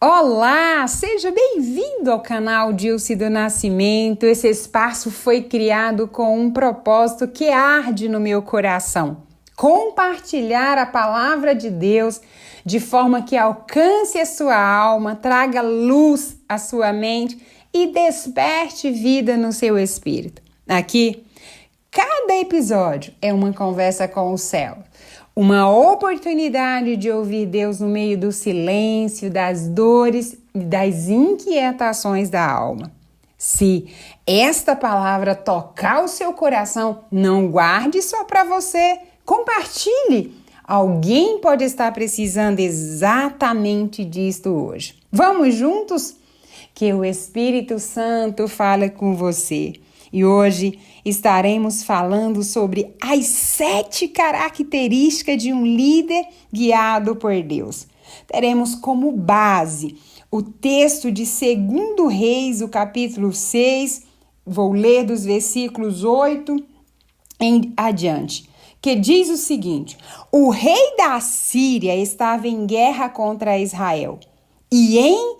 Olá, seja bem-vindo ao canal Dilce do Nascimento. Esse espaço foi criado com um propósito que arde no meu coração: compartilhar a palavra de Deus de forma que alcance a sua alma, traga luz à sua mente e desperte vida no seu espírito. Aqui, cada episódio é uma conversa com o céu. Uma oportunidade de ouvir Deus no meio do silêncio, das dores e das inquietações da alma. Se esta palavra tocar o seu coração, não guarde só para você, compartilhe. Alguém pode estar precisando exatamente disto hoje. Vamos juntos? Que o Espírito Santo fale com você. E hoje estaremos falando sobre as 7 características de um líder guiado por Deus. Teremos como base o texto de 2 Reis, o capítulo 6, vou ler dos versículos 8 em adiante, que diz o seguinte: o rei da Síria estava em guerra contra Israel e em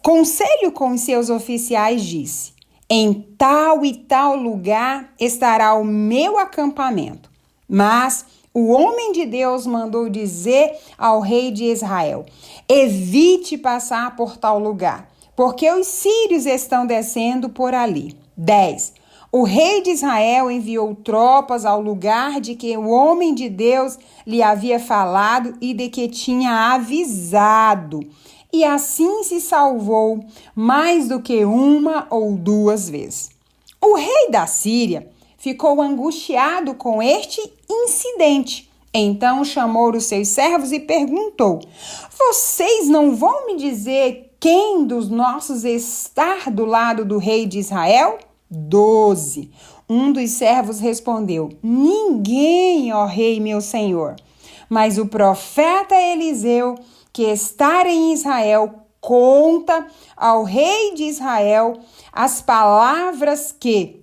conselho com seus oficiais disse: em tal e tal lugar estará o meu acampamento. Mas o homem de Deus mandou dizer ao rei de Israel: evite passar por tal lugar, porque os sírios estão descendo por ali. 10. O rei de Israel enviou tropas ao lugar de que o homem de Deus lhe havia falado e de que tinha avisado. E assim se salvou mais do que uma ou duas vezes. O rei da Síria ficou angustiado com este incidente. Então chamou os seus servos e perguntou: vocês não vão me dizer quem dos nossos está do lado do rei de Israel? 12. Um dos servos respondeu: ninguém, ó rei meu senhor. Mas o profeta Eliseu, que está em Israel, conta ao rei de Israel as palavras que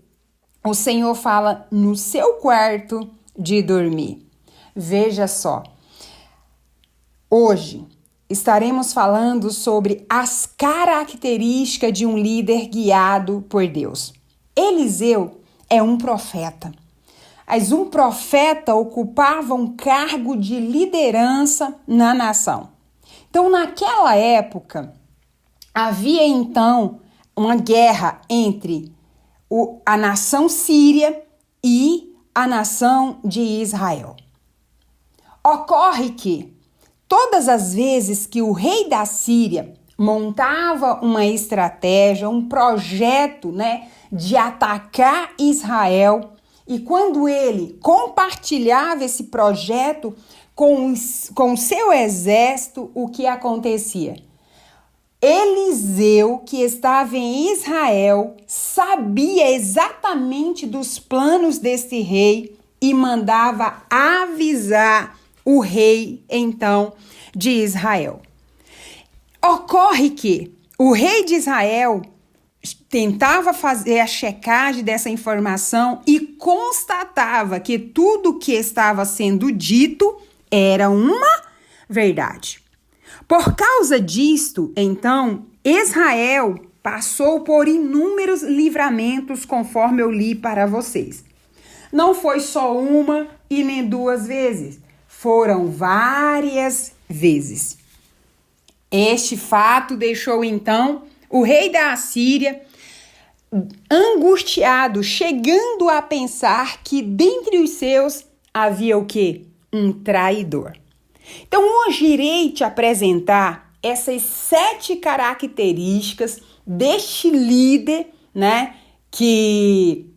o Senhor fala no seu quarto de dormir. Veja só, hoje estaremos falando sobre as características de um líder guiado por Deus. Eliseu é um profeta. Mas um profeta ocupava um cargo de liderança na nação. Então, naquela época, havia então uma guerra entre a nação síria e a nação de Israel. Ocorre que todas as vezes que o rei da Síria montava uma estratégia, um projeto, de atacar Israel, e quando ele compartilhava esse projeto com o seu exército, o que acontecia? Eliseu, que estava em Israel, sabia exatamente dos planos desse rei e mandava avisar o rei, então, de Israel. Ocorre que o rei de Israel tentava fazer a checagem dessa informação e constatava que tudo que estava sendo dito era uma verdade. Por causa disto, então, Israel passou por inúmeros livramentos, conforme eu li para vocês. Não foi só uma e nem duas vezes, foram várias vezes. Este fato deixou, então, o rei da Assíria angustiado, chegando a pensar que dentre os seus havia o quê? Um traidor. Então, hoje irei te apresentar essas 7 características deste líder, que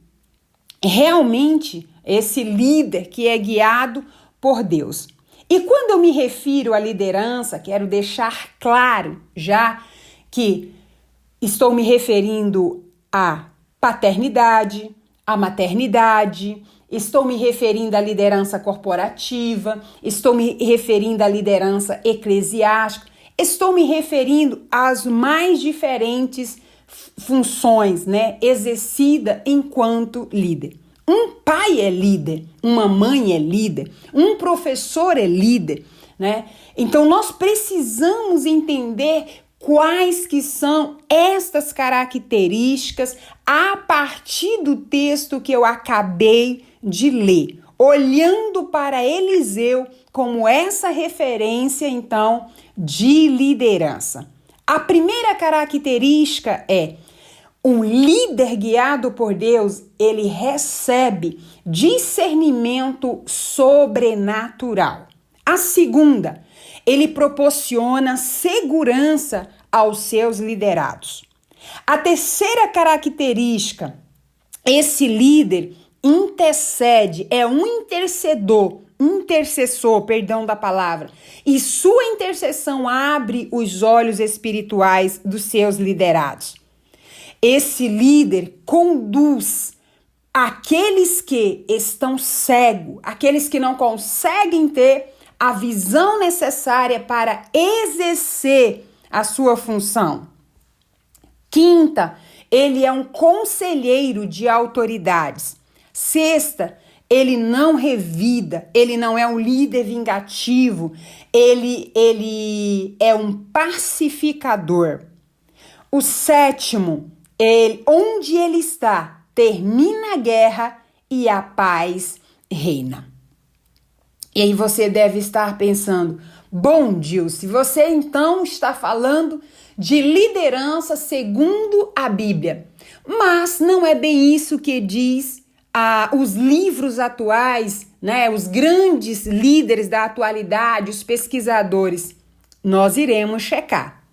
realmente esse líder que é guiado por Deus. E quando eu me refiro à liderança, quero deixar claro já que estou me referindo à paternidade, à maternidade, estou me referindo à liderança corporativa, estou me referindo à liderança eclesiástica, estou me referindo às mais diferentes funções, exercida enquanto líder. Um pai é líder, uma mãe é líder, um professor é líder, Então, nós precisamos entender quais que são estas características a partir do texto que eu acabei de ler, olhando para Eliseu como essa referência, então, de liderança. A primeira característica é: um líder guiado por Deus, ele recebe discernimento sobrenatural. A segunda, ele proporciona segurança aos seus liderados. A terceira característica, esse líder intercede, é um intercessor, da palavra, e sua intercessão abre os olhos espirituais dos seus liderados. Esse líder conduz aqueles que estão cegos, aqueles que não conseguem ter a visão necessária para exercer a sua função. Quinta, ele é um conselheiro de autoridades. Sexta, ele não revida, ele não é um líder vingativo, ele é um pacificador. O sétimo, onde ele está, termina a guerra e a paz reina. E aí você deve estar pensando: bom, Dilce, você então está falando de liderança segundo a Bíblia. Mas não é bem isso que diz os livros atuais, né? Os grandes líderes da atualidade, os pesquisadores. Nós iremos checar.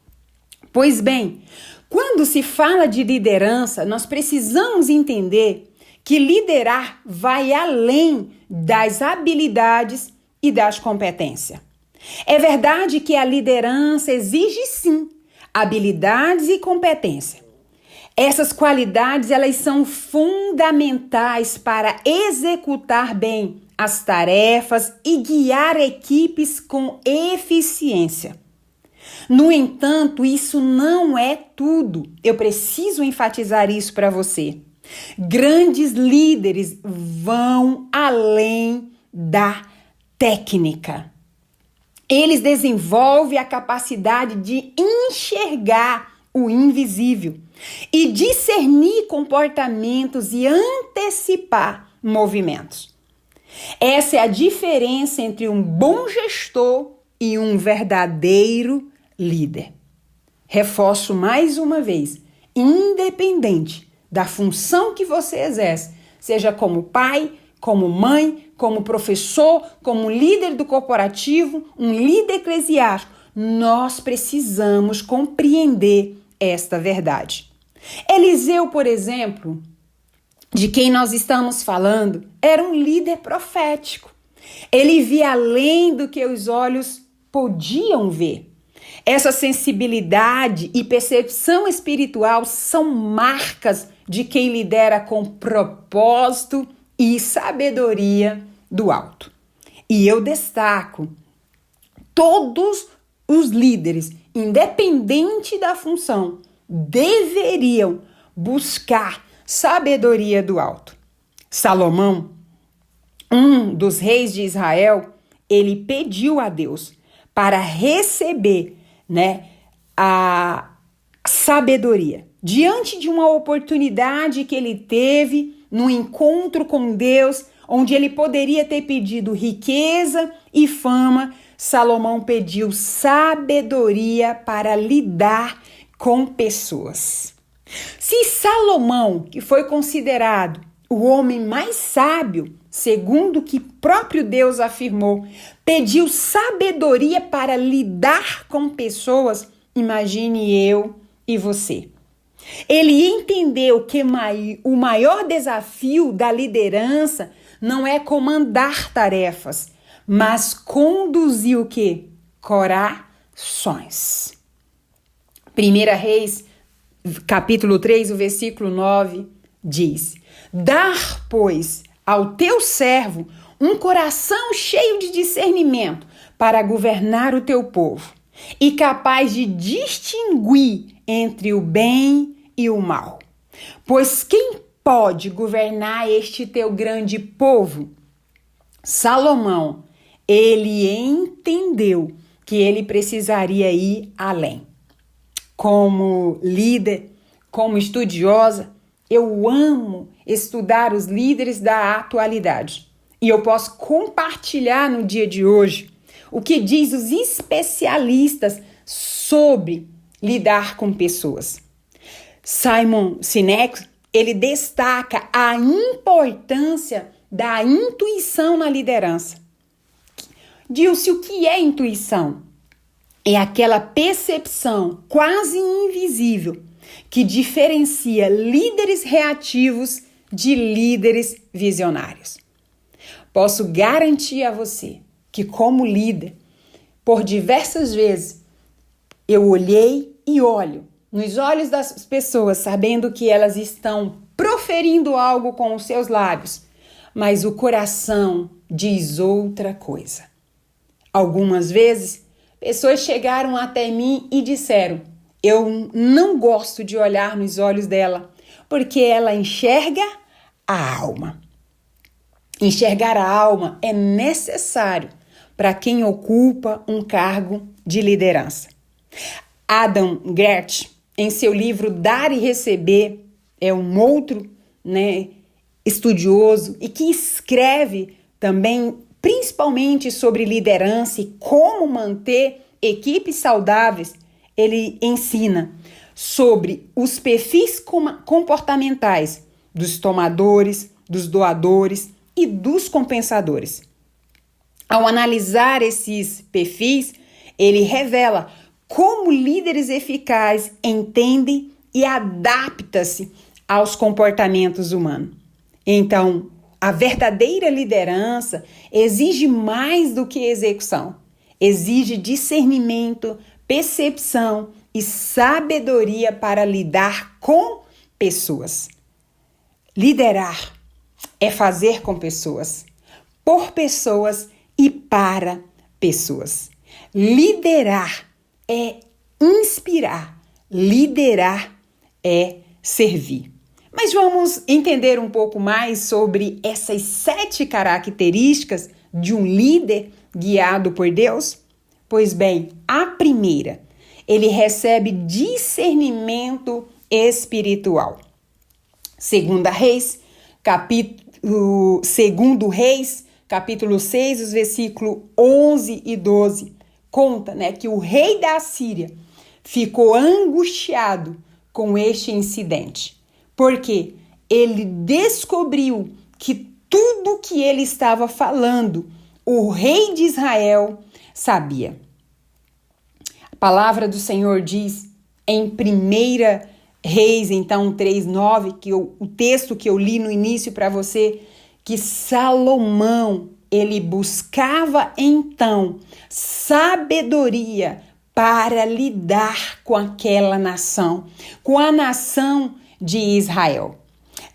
Pois bem, quando se fala de liderança, nós precisamos entender que liderar vai além das habilidades e das competências. É verdade que a liderança exige, sim, habilidades e competência. Essas qualidades, elas são fundamentais para executar bem as tarefas e guiar equipes com eficiência. No entanto, isso não é tudo. Eu preciso enfatizar isso para você. Grandes líderes vão além da técnica. Eles desenvolvem a capacidade de enxergar o invisível e discernir comportamentos e antecipar movimentos. Essa é a diferença entre um bom gestor e um verdadeiro líder. Reforço mais uma vez, independente da função que você exerce, seja como pai, como mãe, como professor, como líder do corporativo, um líder eclesiástico, nós precisamos compreender esta verdade. Eliseu, por exemplo, de quem nós estamos falando, era um líder profético. Ele via além do que os olhos podiam ver. Essa sensibilidade e percepção espiritual são marcas de quem lidera com propósito e sabedoria do alto. E eu destaco: todos os líderes, independente da função, deveriam buscar sabedoria do alto. Salomão, um dos reis de Israel, ele pediu a Deus para receber, a sabedoria. Diante de uma oportunidade que ele teve no encontro com Deus, onde ele poderia ter pedido riqueza e fama, Salomão pediu sabedoria para lidar com pessoas. Se Salomão, que foi considerado o homem mais sábio, segundo o que próprio Deus afirmou, pediu sabedoria para lidar com pessoas, imagine eu e você. Ele entendeu que o maior desafio da liderança não é comandar tarefas, mas conduzir o quê? Corações. 1 Reis, capítulo 3, o versículo 9, diz: dar, pois, ao teu servo um coração cheio de discernimento para governar o teu povo e capaz de distinguir entre o bem e o mal. Pois quem pode governar este teu grande povo? Salomão, ele entendeu que ele precisaria ir além. como líder, como estudiosa, eu amo estudar os líderes da atualidade. E eu posso compartilhar no dia de hoje o que diz os especialistas sobre lidar com pessoas. Simon Sinek, ele destaca a importância da intuição na liderança. Dilce, o que é intuição? É aquela percepção quase invisível que diferencia líderes reativos de líderes visionários. Posso garantir a você que, como líder, por diversas vezes, eu olhei e olho nos olhos das pessoas, sabendo que elas estão proferindo algo com os seus lábios, mas o coração diz outra coisa. Algumas vezes, pessoas chegaram até mim e disseram: eu não gosto de olhar nos olhos dela, porque ela enxerga a alma. Enxergar a alma é necessário para quem ocupa um cargo de liderança. Adam Grant, em seu livro Dar e Receber, é um outro estudioso e que escreve também principalmente sobre liderança e como manter equipes saudáveis. Ele ensina sobre os perfis comportamentais dos tomadores, dos doadores e dos compensadores. Ao analisar esses perfis, ele revela como líderes eficazes entendem e adaptam-se aos comportamentos humanos. Então, a verdadeira liderança exige mais do que execução. Exige discernimento, percepção e sabedoria para lidar com pessoas. Liderar é fazer com pessoas, por pessoas e para pessoas. Liderar é inspirar, liderar é servir. Mas vamos entender um pouco mais sobre essas 7 características de um líder guiado por Deus? Pois bem, a primeira, ele recebe discernimento espiritual. Segundo Reis, capítulo 6, os versículos 11 e 12, conta que o rei da Assíria ficou angustiado com este incidente, porque ele descobriu que tudo que ele estava falando, o rei de Israel sabia. A palavra do Senhor diz em 1 Reis, então 3:9, que o texto que eu li no início para você, que Salomão, ele buscava então sabedoria para lidar com aquela nação, com a nação de Israel.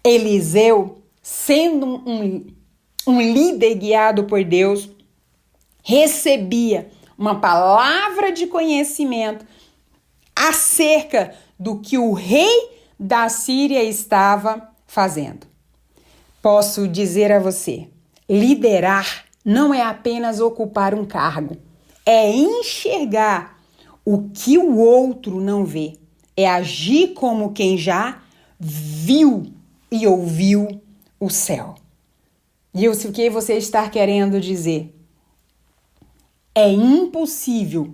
Eliseu, sendo um líder guiado por Deus, recebia uma palavra de conhecimento acerca do que o rei da Síria estava fazendo. Posso dizer a você, liderar não é apenas ocupar um cargo, é enxergar o que o outro não vê, é agir como quem já viu e ouviu o céu. E o que você está querendo dizer? É impossível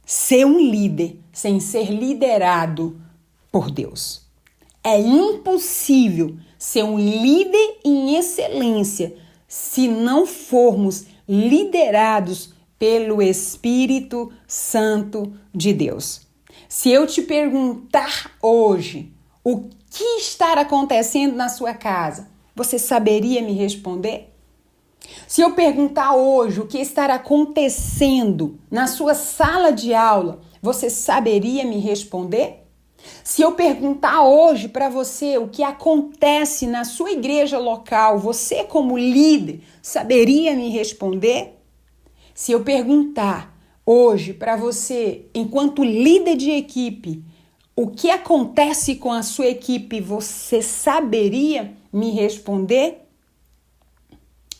ser um líder sem ser liderado por Deus. É impossível ser um líder em excelência se não formos liderados pelo Espírito Santo de Deus. Se eu te perguntar hoje o que está acontecendo na sua casa, você saberia me responder? Se eu perguntar hoje o que está acontecendo na sua sala de aula, você saberia me responder? Se eu perguntar hoje para você o que acontece na sua igreja local, você como líder, saberia me responder? Se eu perguntar hoje para você, enquanto líder de equipe, o que acontece com a sua equipe, você saberia me responder?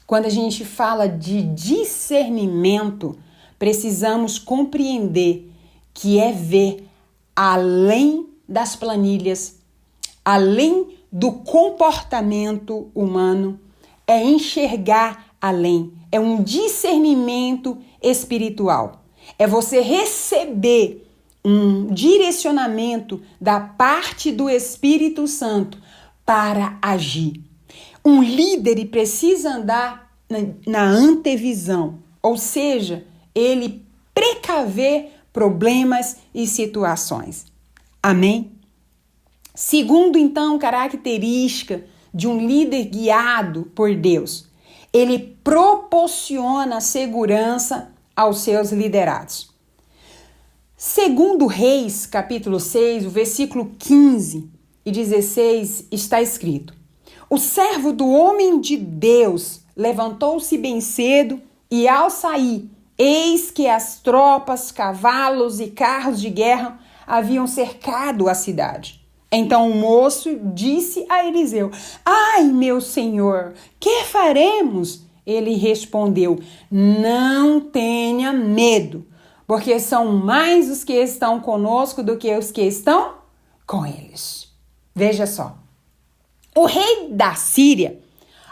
Quando a gente fala de discernimento, precisamos compreender que é ver além das planilhas, além do comportamento humano, é enxergar além, é um discernimento espiritual. É você receber um direcionamento da parte do Espírito Santo para agir. Um líder precisa andar na antevisão, ou seja, ele precaver problemas e situações. Amém? Segundo, então, característica de um líder guiado por Deus, ele proporciona segurança aos seus liderados. Segundo Reis, capítulo 6, o versículo 15 e 16, está escrito: o servo do homem de Deus levantou-se bem cedo e, ao sair, eis que as tropas, cavalos e carros de guerra haviam cercado a cidade. Então o moço disse a Eliseu: ai, meu senhor, que faremos? Ele respondeu: não tenha medo, porque são mais os que estão conosco do que os que estão com eles. Veja só, o rei da Síria,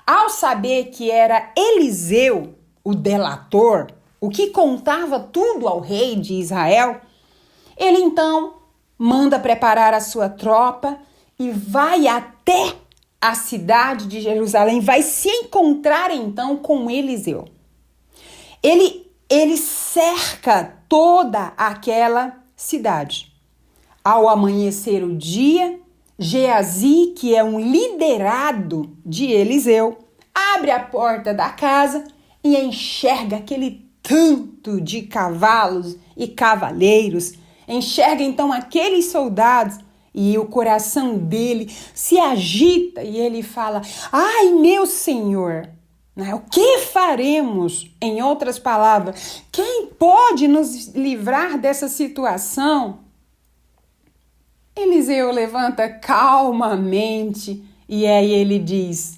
ao saber que era Eliseu, o delator, o que contava tudo ao rei de Israel, ele então manda preparar a sua tropa e vai até a cidade de Jerusalém, vai se encontrar então com Eliseu. Ele cerca toda aquela cidade. Ao amanhecer o dia, Geazi, que é um liderado de Eliseu, abre a porta da casa e enxerga aquele tanto de cavalos e cavaleiros, enxerga então aqueles soldados e o coração dele se agita e ele fala: ai, meu senhor, o que faremos? Em outras palavras, quem pode nos livrar dessa situação? Eliseu levanta calmamente e aí ele diz: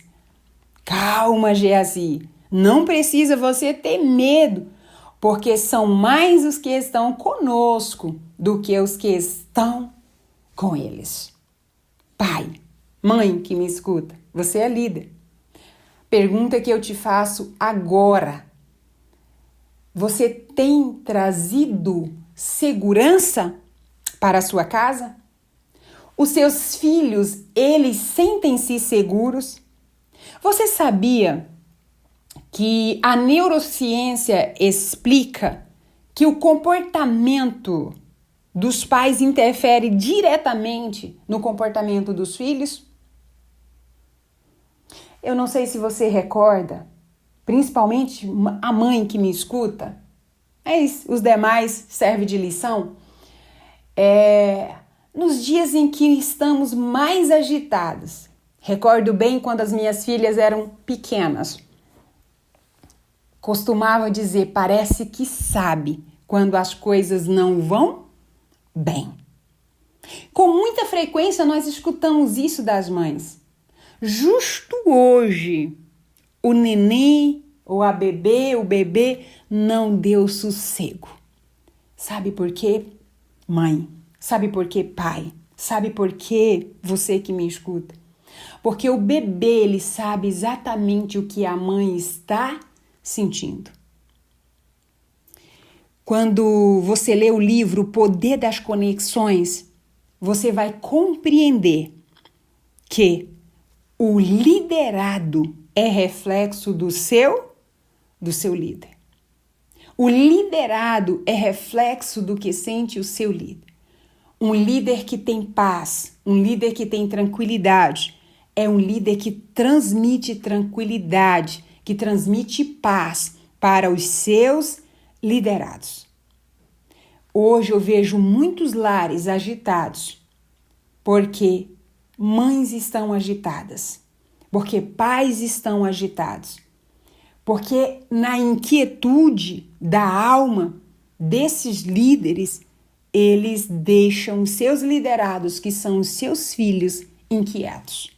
calma, Geazi, não precisa você ter medo, porque são mais os que estão conosco do que os que estão com eles. Pai, mãe que me escuta, você é líder. Pergunta que eu te faço agora: você tem trazido segurança para a sua casa? Os seus filhos, eles sentem-se seguros? Você sabia que a neurociência explica que o comportamento dos pais interfere diretamente no comportamento dos filhos? Eu não sei se você recorda, principalmente a mãe que me escuta, mas os demais serve de lição. Nos dias em que estamos mais agitados, recordo bem quando as minhas filhas eram pequenas, costumava dizer: parece que sabe quando as coisas não vão bem. Com muita frequência nós escutamos isso das mães. Justo hoje, o neném ou a bebê, o bebê não deu sossego. Sabe por quê, mãe? Sabe por quê, pai? Sabe por quê, você que me escuta? Porque o bebê, ele sabe exatamente o que a mãe está sentindo. Quando você lê o livro O Poder das Conexões, você vai compreender que o liderado é reflexo do seu líder. O liderado é reflexo do que sente o seu líder. Um líder que tem paz, um líder que tem tranquilidade, é um líder que transmite tranquilidade, que transmite paz para os seus liderados. Hoje eu vejo muitos lares agitados, porque mães estão agitadas, porque pais estão agitados, porque na inquietude da alma desses líderes, eles deixam seus liderados, que são os seus filhos, inquietos.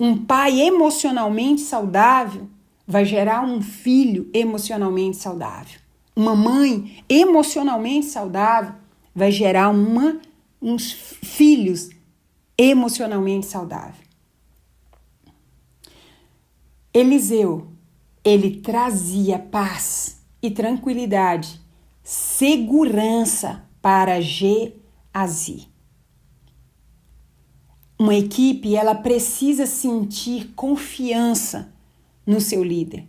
Um pai emocionalmente saudável vai gerar um filho emocionalmente saudável. Uma mãe emocionalmente saudável vai gerar uma uns filhos emocionalmente saudáveis. Eliseu, ele trazia paz e tranquilidade, segurança para Geazi. Uma equipe, ela precisa sentir confiança no seu líder.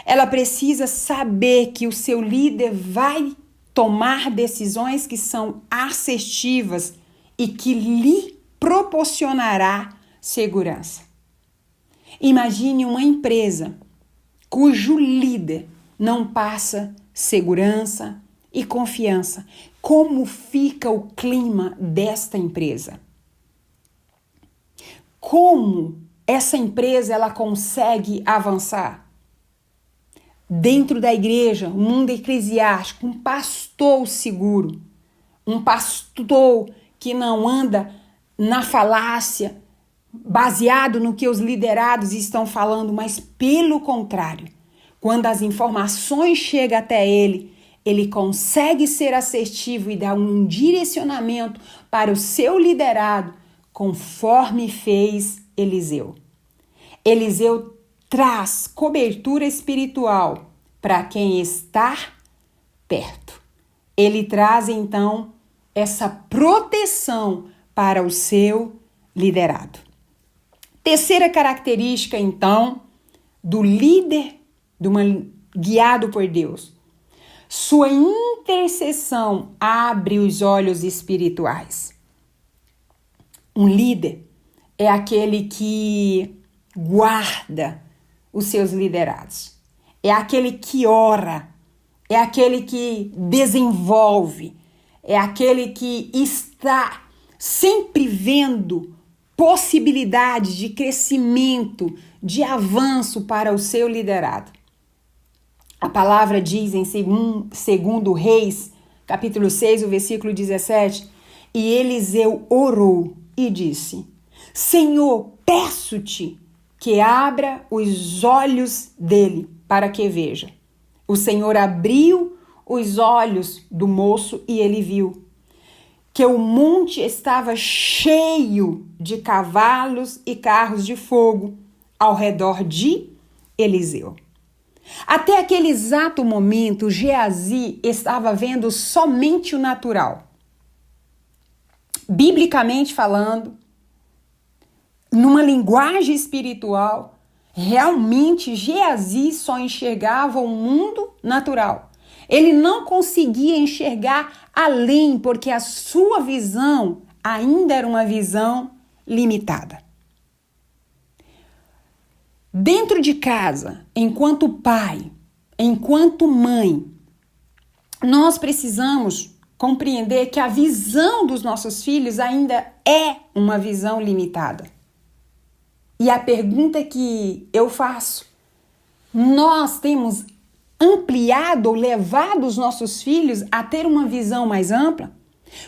Ela precisa saber que o seu líder vai tomar decisões que são assertivas e que lhe proporcionará segurança. Imagine uma empresa cujo líder não passa segurança e confiança. Como fica o clima desta empresa? Como essa empresa ela consegue avançar? Dentro da igreja, o mundo eclesiástico, um pastor seguro, um pastor que não anda na falácia, baseado no que os liderados estão falando, mas pelo contrário, quando as informações chegam até ele, ele consegue ser assertivo e dar um direcionamento para o seu liderado, conforme fez Eliseu. Eliseu traz cobertura espiritual para quem está perto. Ele traz, então, essa proteção para o seu liderado. Terceira característica, então, do líder guiado por Deus. Sua intercessão abre os olhos espirituais. Um líder é aquele que guarda os seus liderados. É aquele que ora, é aquele que desenvolve, é aquele que está sempre vendo possibilidades de crescimento, de avanço para o seu liderado. A palavra diz em 2 Reis, capítulo 6, o versículo 17, e Eliseu orou e disse: Senhor, peço-te que abra os olhos dele para que veja. O Senhor abriu os olhos do moço e ele viu que o monte estava cheio de cavalos e carros de fogo ao redor de Eliseu. Até aquele exato momento, Geazi estava vendo somente o natural. Biblicamente falando, numa linguagem espiritual, realmente Geazi só enxergava o mundo natural. Ele não conseguia enxergar além, porque a sua visão ainda era uma visão limitada. Dentro de casa, enquanto pai, enquanto mãe, nós precisamos compreender que a visão dos nossos filhos ainda é uma visão limitada. E a pergunta que eu faço, nós temos ampliado ou levado os nossos filhos a ter uma visão mais ampla?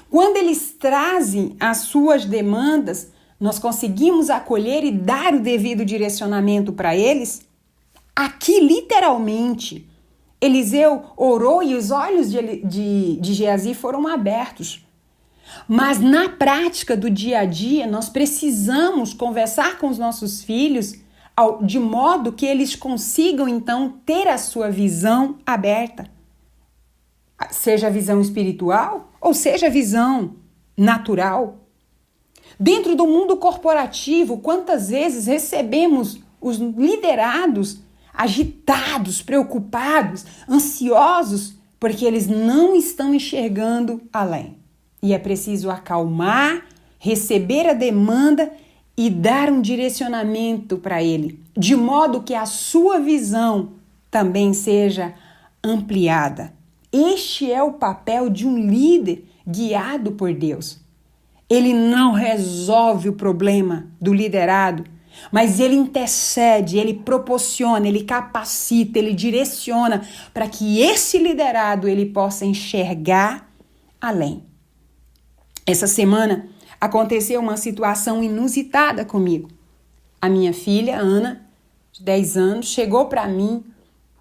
Quando eles trazem as suas demandas, nós conseguimos acolher e dar o devido direcionamento para eles? Aqui, literalmente, Eliseu orou e os olhos de Geazi foram abertos. Mas na prática do dia a dia, nós precisamos conversar com os nossos filhos de modo que eles consigam, então, ter a sua visão aberta. Seja a visão espiritual ou seja a visão natural. Dentro do mundo corporativo, quantas vezes recebemos os liderados agitados, preocupados, ansiosos, porque eles não estão enxergando além. E é preciso acalmar, receber a demanda e dar um direcionamento para ele, de modo que a sua visão também seja ampliada. Este é o papel de um líder guiado por Deus. Ele não resolve o problema do liderado, mas ele intercede, ele proporciona, ele capacita, ele direciona para que esse liderado ele possa enxergar além. Essa semana aconteceu uma situação inusitada comigo. A minha filha, Ana, de 10 anos, chegou para mim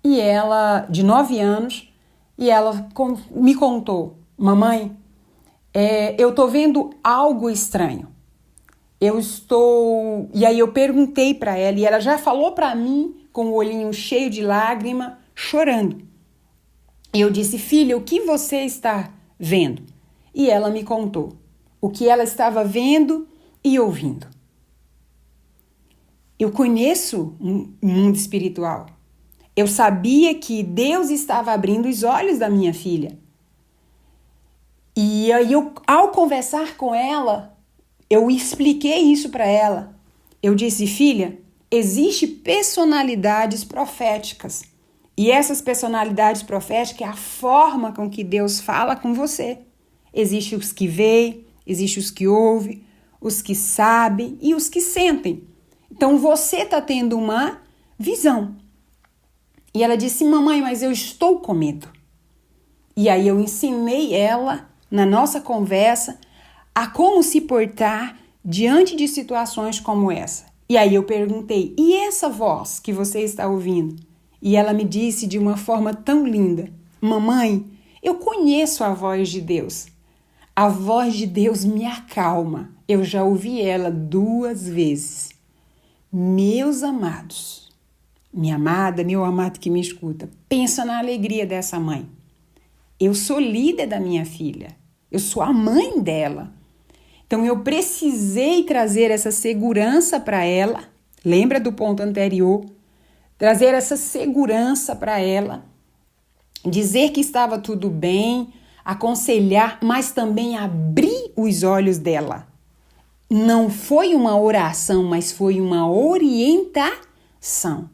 e ela, de 9 anos, e ela me contou: mamãe, eu estou vendo algo estranho. E aí eu perguntei para ela, e ela já falou para mim, com o olhinho cheio de lágrima, chorando. E eu disse: filha, o que você está vendo? E ela me contou o que ela estava vendo e ouvindo. Eu conheço um mundo espiritual. Eu sabia que Deus estava abrindo os olhos da minha filha. E aí, ao conversar com ela, eu expliquei isso para ela. Eu disse: filha, existem personalidades proféticas. E essas personalidades proféticas é a forma com que Deus fala com você. Existem os que veem, existem os que ouvem, os que sabem e os que sentem. Então você está tendo uma visão. E ela disse: mamãe, mas eu estou com medo. E aí eu ensinei ela, na nossa conversa, a como se portar diante de situações como essa. E aí eu perguntei: e essa voz que você está ouvindo? E ela me disse de uma forma tão linda: mamãe, eu conheço a voz de Deus. A voz de Deus me acalma. Eu já ouvi ela 2 vezes. Meus amados, minha amada, meu amado que me escuta, pensa na alegria dessa mãe. Eu sou líder da minha filha. Eu sou a mãe dela. Então eu precisei trazer essa segurança para ela. Lembra do ponto anterior? Trazer essa segurança para ela. Dizer que estava tudo bem, aconselhar, mas também abrir os olhos dela. Não foi uma oração, mas foi uma orientação.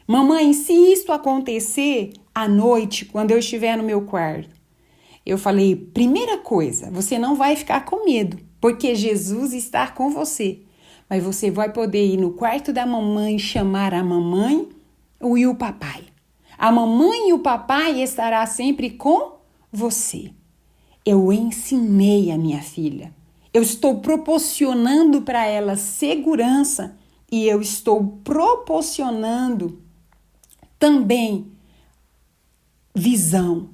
Mamãe, se isto acontecer à noite, quando eu estiver no meu quarto, eu falei: primeira coisa, você não vai ficar com medo, porque Jesus está com você. Mas você vai poder ir no quarto da mamãe, chamar a mamãe e o papai. A mamãe e o papai estará sempre com você. Eu ensinei a minha filha. Eu estou proporcionando para ela segurança e eu estou proporcionando também visão,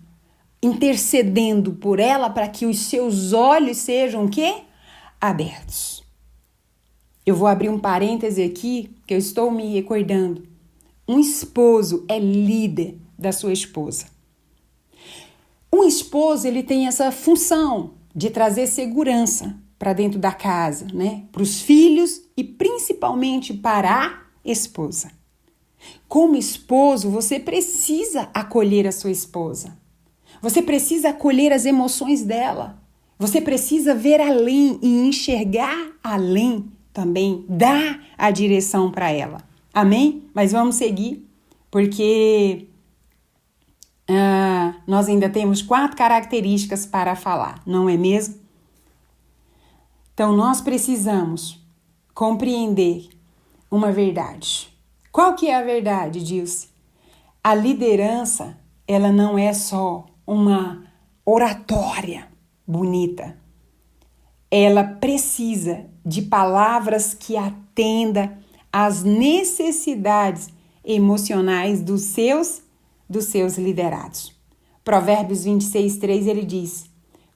intercedendo por ela para que os seus olhos sejam o quê? Abertos. Eu vou abrir um parêntese aqui que eu estou me recordando. Um esposo é líder da sua esposa. Um esposo, ele tem essa função de trazer segurança para dentro da casa, né? Para os filhos e principalmente para a esposa. Como esposo, você precisa acolher a sua esposa. Você precisa acolher as emoções dela. Você precisa ver além e enxergar além também, dar a direção para ela. Amém? Mas vamos seguir, porque nós ainda temos 4 características para falar, não é mesmo? Então, nós precisamos compreender uma verdade. Qual que é a verdade, Dilce? A liderança, ela não é só uma oratória bonita. Ela precisa de palavras que atendam às necessidades emocionais dos seus liderados. Provérbios 26:3, ele diz: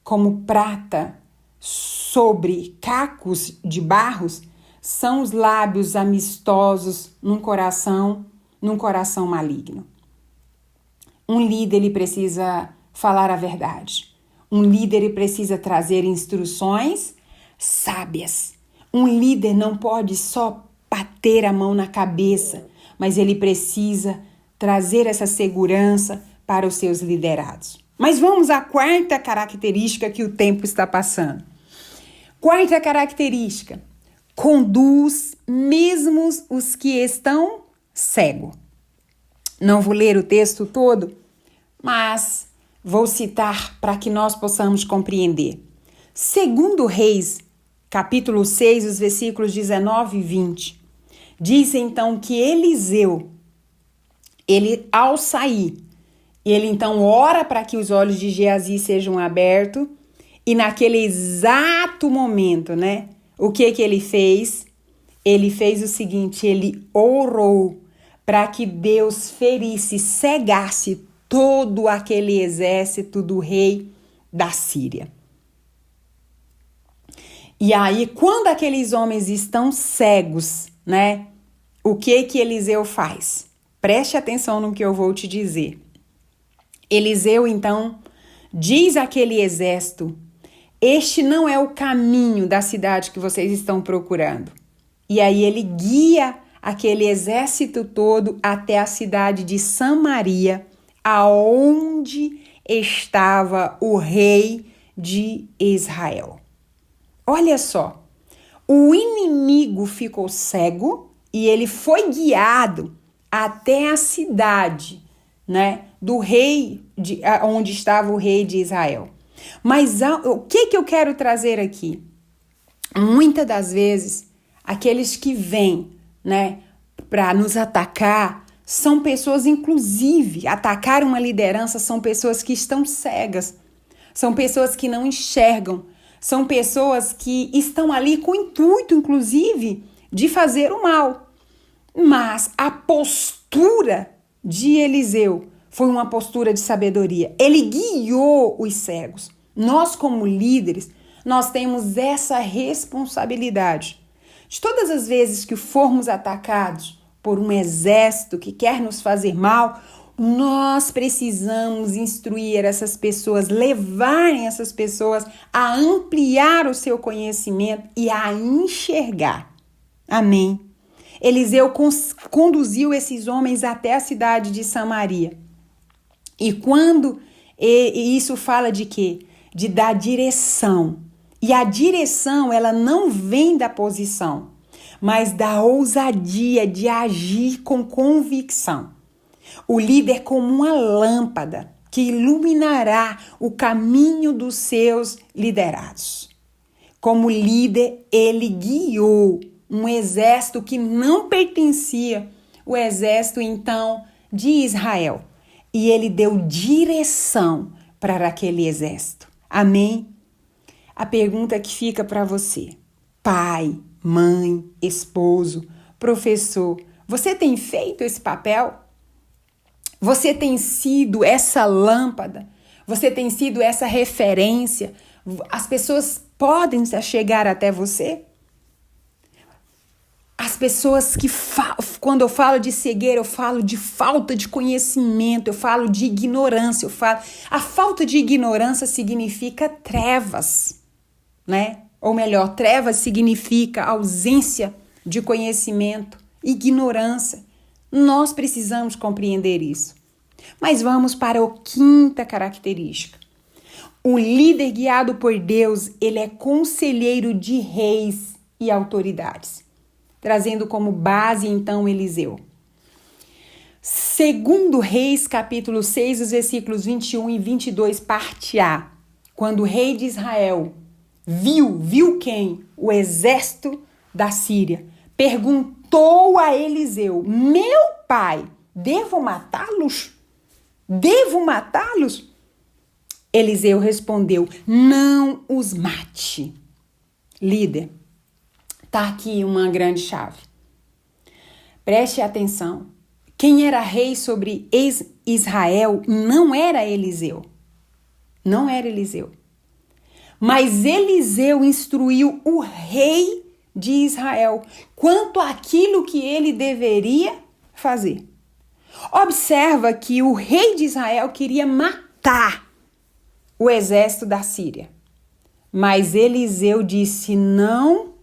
como prata sobre cacos de barros são os lábios amistosos num coração maligno. Um líder, ele precisa falar a verdade. Um líder, ele precisa trazer instruções sábias. Um líder não pode só bater a mão na cabeça, mas ele precisa trazer essa segurança para os seus liderados. Mas vamos à 4ª característica que o tempo está passando. 4ª característica: conduz mesmo os que estão cegos. Não vou ler o texto todo, mas vou citar para que nós possamos compreender. Segundo Reis, capítulo 6, os versículos 19 e 20, diz então que Eliseu, ele ao sair, ele então ora para que os olhos de Geazi sejam abertos, e naquele exato momento, né, o que ele fez? Ele fez o seguinte: ele orou para que Deus ferisse, cegasse todo aquele exército do rei da Síria. E aí, quando aqueles homens estão cegos, né? O que Eliseu faz? Preste atenção no que eu vou te dizer. Eliseu, então, diz àquele exército: este não é o caminho da cidade que vocês estão procurando. E aí ele guia aquele exército todo até a cidade de Samaria, aonde estava o rei de Israel. Olha só, o inimigo ficou cego e ele foi guiado até a cidade, né, do rei, onde estava o rei de Israel. Mas o que eu quero trazer aqui? Muitas das vezes, aqueles que vêm, né, para nos atacar, são pessoas, inclusive, atacar uma liderança são pessoas que estão cegas, são pessoas que não enxergam, são pessoas que estão ali com o intuito, inclusive, de fazer o mal. Mas a postura de Eliseu foi uma postura de sabedoria. Ele guiou os cegos. Nós, como líderes, nós temos essa responsabilidade. De todas as vezes que formos atacados por um exército que quer nos fazer mal, nós precisamos instruir essas pessoas, levarem essas pessoas a ampliar o seu conhecimento e a enxergar. Amém. Eliseu conduziu esses homens até a cidade de Samaria. E quando isso fala de quê? De dar direção. E a direção, ela não vem da posição, mas da ousadia de agir com convicção. O líder como uma lâmpada que iluminará o caminho dos seus liderados. Como líder, ele guiou um exército que não pertencia ao exército, então, de Israel. E ele deu direção para aquele exército. Amém? A pergunta que fica para você: pai, mãe, esposo, professor, você tem feito esse papel? Você tem sido essa lâmpada? Você tem sido essa referência? As pessoas podem chegar até você? As pessoas que, quando eu falo de cegueira, eu falo de falta de conhecimento, eu falo de ignorância, a falta de ignorância significa trevas, né? Ou melhor, trevas significa ausência de conhecimento, ignorância. Nós precisamos compreender isso. Mas vamos para a quinta característica. O líder guiado por Deus, ele é conselheiro de reis e autoridades. Trazendo como base, então, Eliseu. Segundo Reis, capítulo 6, os versículos 21 e 22, parte A. Quando o rei de Israel viu quem? O exército da Síria. Perguntou a Eliseu: meu pai, devo matá-los? Devo matá-los? Eliseu respondeu: não os mate. Líder, está aqui uma grande chave. Preste atenção. Quem era rei sobre Israel não era Eliseu. Não era Eliseu. Mas Eliseu instruiu o rei de Israel quanto àquilo que ele deveria fazer. Observa que o rei de Israel queria matar o exército da Síria. Mas Eliseu disse: não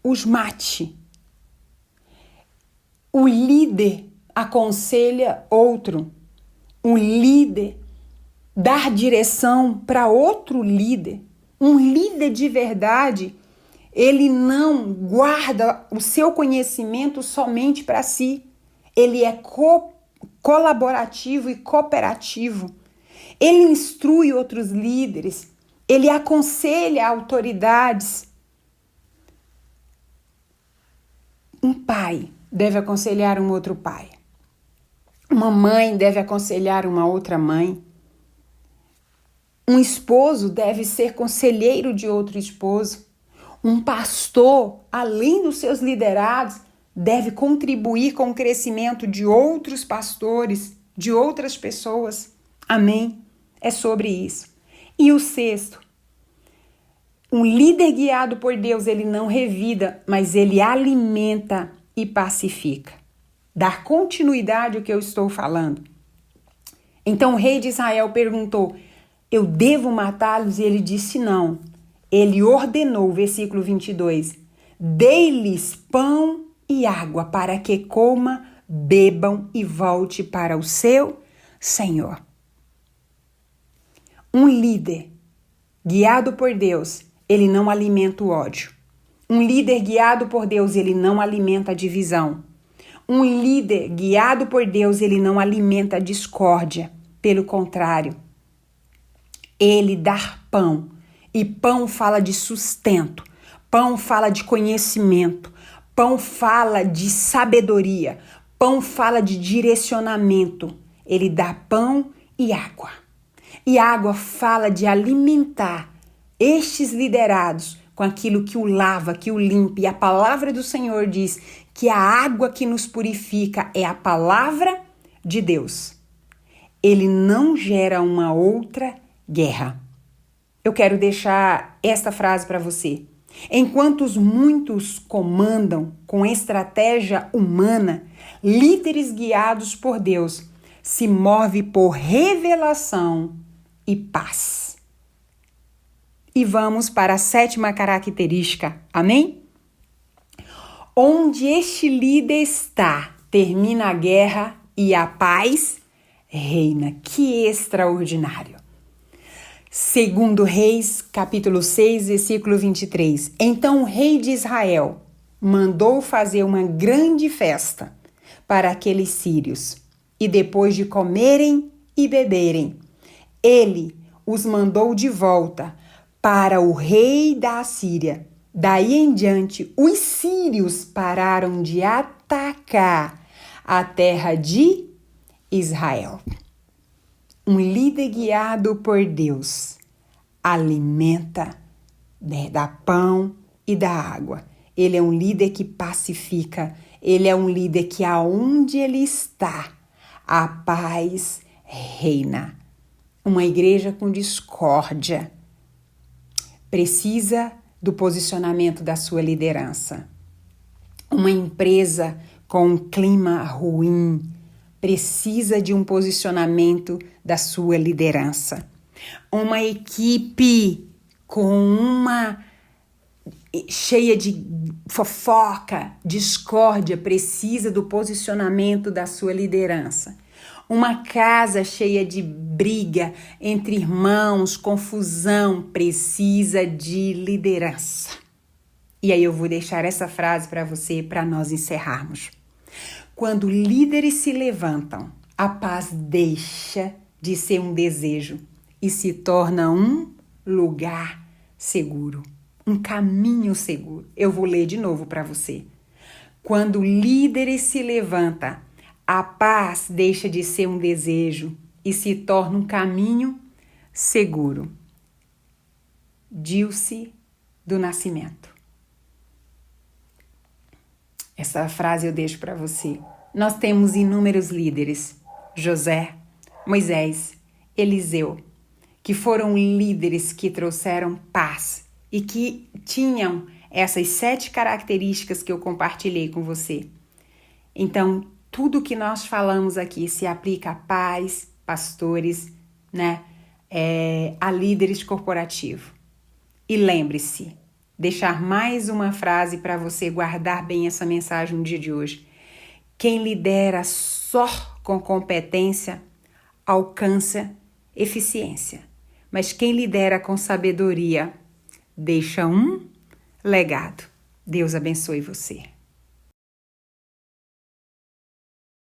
os mate. O líder aconselha outro. Um líder dá direção para outro líder. Um líder de verdade, ele não guarda o seu conhecimento somente para si. Ele é colaborativo e cooperativo. Ele instrui outros líderes. Ele aconselha autoridades. Um pai deve aconselhar um outro pai. Uma mãe deve aconselhar uma outra mãe. Um esposo deve ser conselheiro de outro esposo. Um pastor, além dos seus liderados, deve contribuir com o crescimento de outros pastores, de outras pessoas. Amém? É sobre isso. E o sexto, Um líder guiado por Deus, ele não revida, mas ele alimenta e pacifica. Dar continuidade ao que eu estou falando. Então o rei de Israel perguntou, eu devo matá-los? E ele disse não. Ele ordenou, versículo 22, dei-lhes pão e água para que coma, bebam e volte para o seu Senhor. Um líder guiado por Deus, ele não alimenta o ódio. Um líder guiado por Deus, ele não alimenta a divisão. Um líder guiado por Deus, ele não alimenta a discórdia. Pelo contrário, ele dá pão. E pão fala de sustento. Pão fala de conhecimento. Pão fala de sabedoria. Pão fala de direcionamento. Ele dá pão e água. E água fala de alimentar estes liderados com aquilo que o lava, que o limpa. E a palavra do Senhor diz que a água que nos purifica é a palavra de Deus. Ele não gera uma outra guerra. Eu quero deixar esta frase para você. Enquanto muitos comandam com estratégia humana, líderes guiados por Deus se movem por revelação e paz. E vamos para a 7ª característica, amém? Onde este líder está, termina a guerra e a paz reina. Que extraordinário! Segundo Reis, capítulo 6, versículo 23. Então o rei de Israel mandou fazer uma grande festa para aqueles sírios. E depois de comerem e beberem, ele os mandou de volta para o rei da Assíria. Daí em diante, os sírios pararam de atacar a terra de Israel. Um líder guiado por Deus alimenta, dá pão e dá água. Ele é um líder que pacifica. Ele é um líder que aonde ele está, a paz reina. Uma igreja com discórdia precisa do posicionamento da sua liderança. Uma empresa com um clima ruim precisa de um posicionamento da sua liderança. Uma equipe cheia de fofoca, discórdia, precisa do posicionamento da sua liderança. Uma casa cheia de briga entre irmãos, confusão, precisa de liderança. E aí eu vou deixar essa frase para você, para nós encerrarmos. Quando líderes se levantam, a paz deixa de ser um desejo e se torna um lugar seguro, um caminho seguro. Eu vou ler de novo para você. Quando líderes se levantam, a paz deixa de ser um desejo e se torna um caminho seguro. Dilce do Nascimento. Essa frase eu deixo para você. Nós temos inúmeros líderes, José, Moisés, Eliseu, que foram líderes que trouxeram paz e que tinham essas 7 características que eu compartilhei com você. Então, tudo que nós falamos aqui se aplica a pais, pastores, a líderes corporativos. E lembre-se, deixar mais uma frase para você guardar bem essa mensagem no dia de hoje. Quem lidera só com competência alcança eficiência, mas quem lidera com sabedoria deixa um legado. Deus abençoe você.